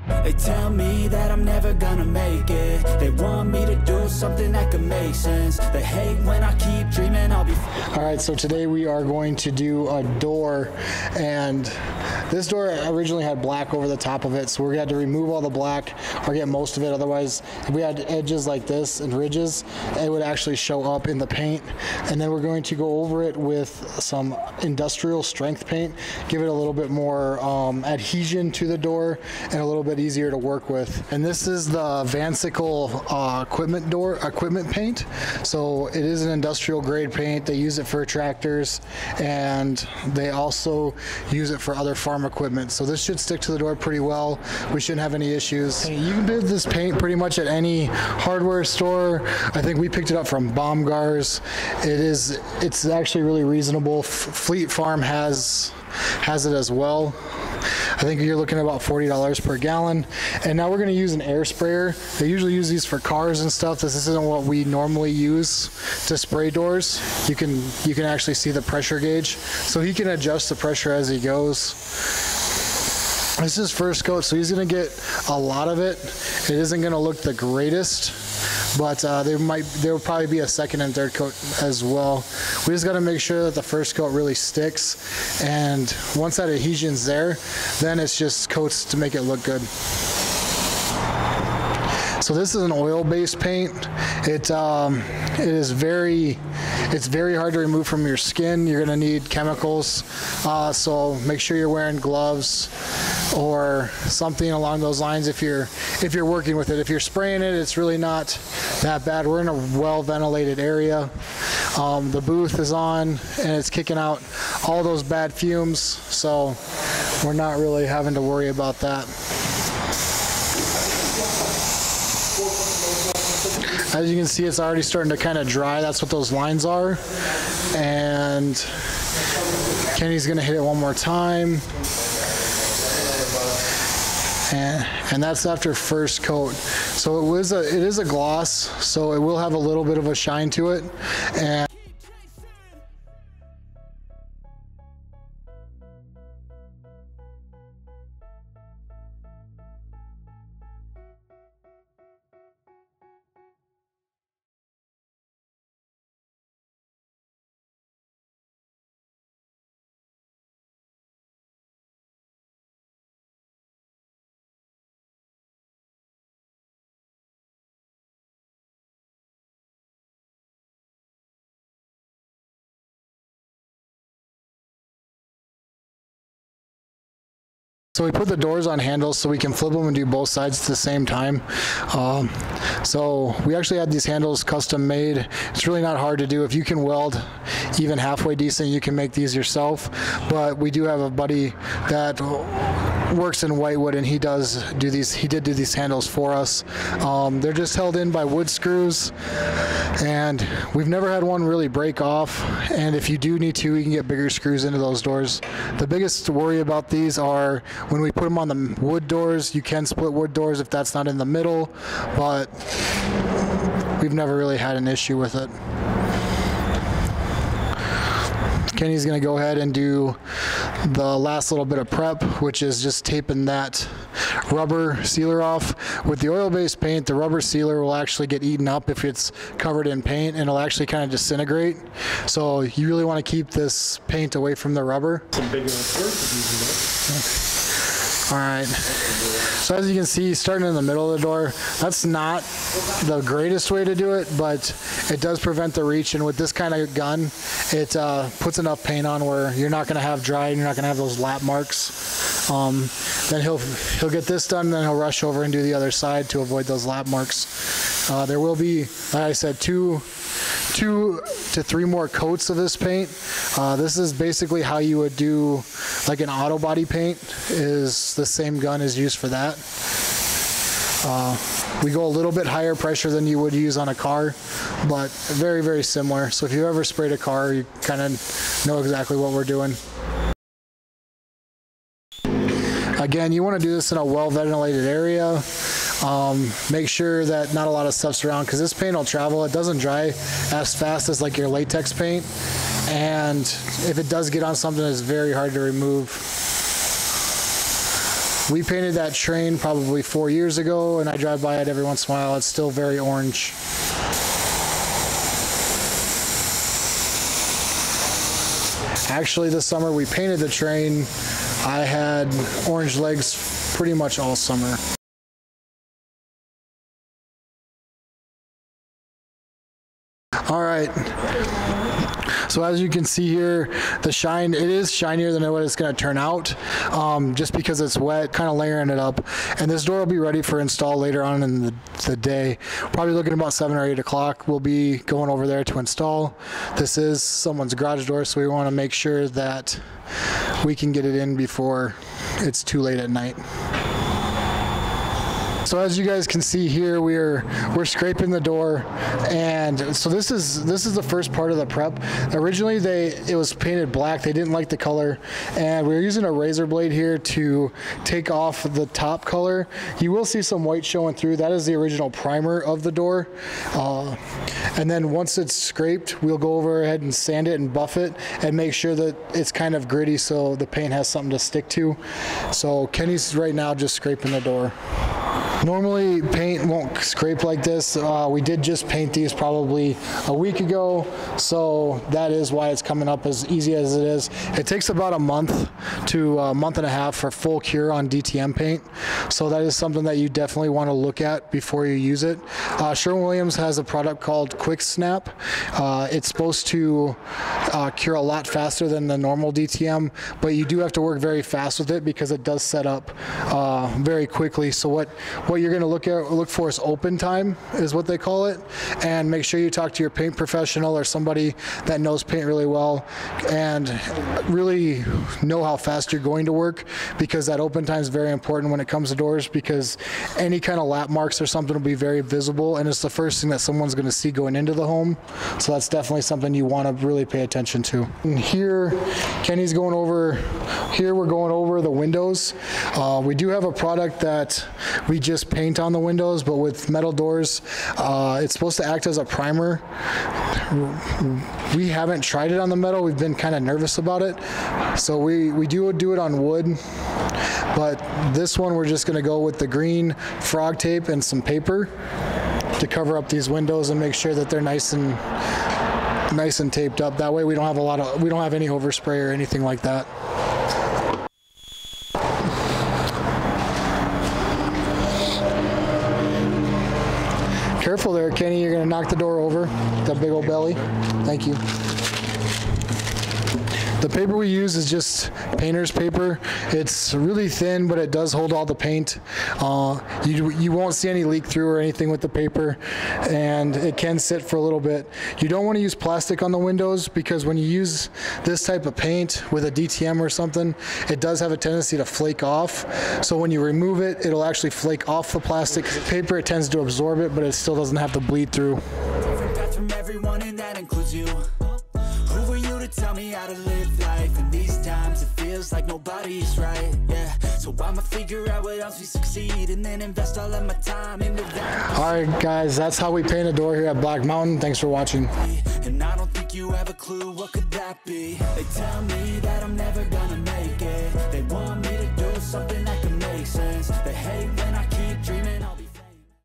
They tell me that I'm never gonna make it. They want me to do something that could make sense. They hate when I keep dreaming I'll be. All right, so today we are going to do a door, and this door originally had black over the top of it, so we had to remove all the black or get most of it. Otherwise, if we had edges like this and ridges, it would actually show up in the paint. And then we're going to go over it with some industrial strength paint, give it a little bit more adhesion to the door and a little bit easier to work with. And this is the Vansicle equipment paint. So it is an industrial grade paint. They use it for tractors, and they also use it for other farm equipment. So this should stick to the door pretty well. We shouldn't have any issues. You can build this paint pretty much at any hardware store. I think we picked it up from Baumgars. It's actually really reasonable. Fleet Farm has it as well. I think you're looking at about $40 per gallon. And now we're going to use an air sprayer. They usually use these for cars and stuff. This isn't what we normally use to spray doors. You can actually see the pressure gauge. So he can adjust the pressure as he goes. This is first coat, so he's going to get a lot of it. It isn't going to look the greatest, but there will probably be a second and third coat as well. We just got to make sure that the first coat really sticks, and once that adhesion's there, then it's just coats to make it look good. So this is an oil-based paint. It's very hard to remove from your skin. You're gonna need chemicals, so make sure you're wearing gloves or something along those lines if you're working with it. If you're spraying it, it's really not that bad. We're in a well-ventilated area. The booth is on, and it's kicking out all those bad fumes, so we're not really having to worry about that. As you can see, it's already starting to kind of dry. That's what those lines are. And Kenny's gonna hit it one more time. And that's after first coat. So it is a gloss, so it will have a little bit of a shine to it. And so we put the doors on handles so we can flip them and do both sides at the same time. So we actually had these handles custom made. It's really not hard to do. If you can weld even halfway decent, you can make these yourself. But we do have a buddy that works in Whitewood, and he did do these handles for us. They're just held in by wood screws, and we've never had one really break off. And if you do need to, we can get bigger screws into those doors. The biggest worry about these are when we put them on the wood doors. You can split wood doors if that's not in the middle, but we've never really had an issue with it. Kenny's going to go ahead and do the last little bit of prep, which is just taping that rubber sealer off. With the oil-based paint, the rubber sealer will actually get eaten up if it's covered in paint, and it'll actually kind of disintegrate. So you really want to keep this paint away from the rubber. Some big All right. So as you can see, starting in the middle of the door, that's not the greatest way to do it, but it does prevent the reach. And with this kind of gun, it puts enough paint on where you're not going to have dry and you're not going to have those lap marks. Then he'll get this done, and then he'll rush over and do the other side to avoid those lap marks. There will be, like I said, two to three more coats of this paint. This is basically how you would do like an auto body paint. Is the same gun is used for that. We go a little bit higher pressure than you would use on a car, but very, very similar. So if you ever sprayed a car, you kind of know exactly what we're doing. Again, you want to do this in a well-ventilated area. Make sure that not a lot of stuff's around, because this paint will travel. It doesn't dry as fast as like your latex paint, and if it does get on something, it's very hard to remove. We painted that train probably 4 years ago, and I drive by it every once in a while. It's still very orange. Actually, this summer we painted the train. I had orange legs pretty much all summer. All right. So as you can see here, the shine, it is shinier than what it's going to turn out, just because it's wet, kind of layering it up. And this door will be ready for install later on in the day. Probably looking about 7 or 8 o'clock. We'll be going over there to install. This is someone's garage door, so we want to make sure that we can get it in before it's too late at night. So as you guys can see here, we're scraping the door, and so this is the first part of the prep. Originally it was painted black. They didn't like the color, and we're using a razor blade here to take off the top color. You will see some white showing through. That is the original primer of the door. And then once it's scraped, we'll go over ahead and sand it and buff it and make sure that it's kind of gritty so the paint has something to stick to. So Kenny's right now just scraping the door. Normally paint won't scrape like this. We did just paint these probably a week ago, so that is why it's coming up as easy as it is. It takes about a month to a month and a half for full cure on DTM paint, so that is something that you definitely want to look at before you use it. Sherwin-Williams has a product called Quick Snap. It's supposed to cure a lot faster than the normal DTM, but you do have to work very fast with it because it does set up very quickly. So what you're going to look for is open time, is what they call it, and make sure you talk to your paint professional or somebody that knows paint really well and really know how fast you're going to work, because that open time is very important when it comes to doors, because any kind of lap marks or something will be very visible, and it's the first thing that someone's going to see going into the home. So that's definitely something you want to really pay attention to. And here Kenny's going over, here we're going over the windows. We do have a product that we just paint on the windows, but with metal doors, it's supposed to act as a primer. We haven't tried it on the metal. We've been kind of nervous about it, so we do it on wood, but this one we're just going to go with the green frog tape and some paper to cover up these windows and make sure that they're nice and taped up. That way we don't have any overspray or anything like that. Careful there, Kenny, you're gonna knock the door over. That big old belly. Thank you. The paper we use is just painter's paper. It's really thin, but it does hold all the paint. You won't see any leak through or anything with the paper, and it can sit for a little bit. You don't want to use plastic on the windows, because when you use this type of paint with a DTM or something, it does have a tendency to flake off. So when you remove it, it'll actually flake off the plastic. Paper, it tends to absorb it, but it still doesn't have to bleed through. Different path from everyone, and that includes you. Who are you to tell me how to live life? In these times it feels like nobody's right, yeah. So I'ma figure out what else we succeed, and then invest all of my time into that. Alright guys, that's how we paint a door here at Black Mountain. Thanks for watching. And I don't think you have a clue, what could that be? They tell me that I'm never gonna make it. They want me to do something that can make sense. They hate when I keep dreaming I'll be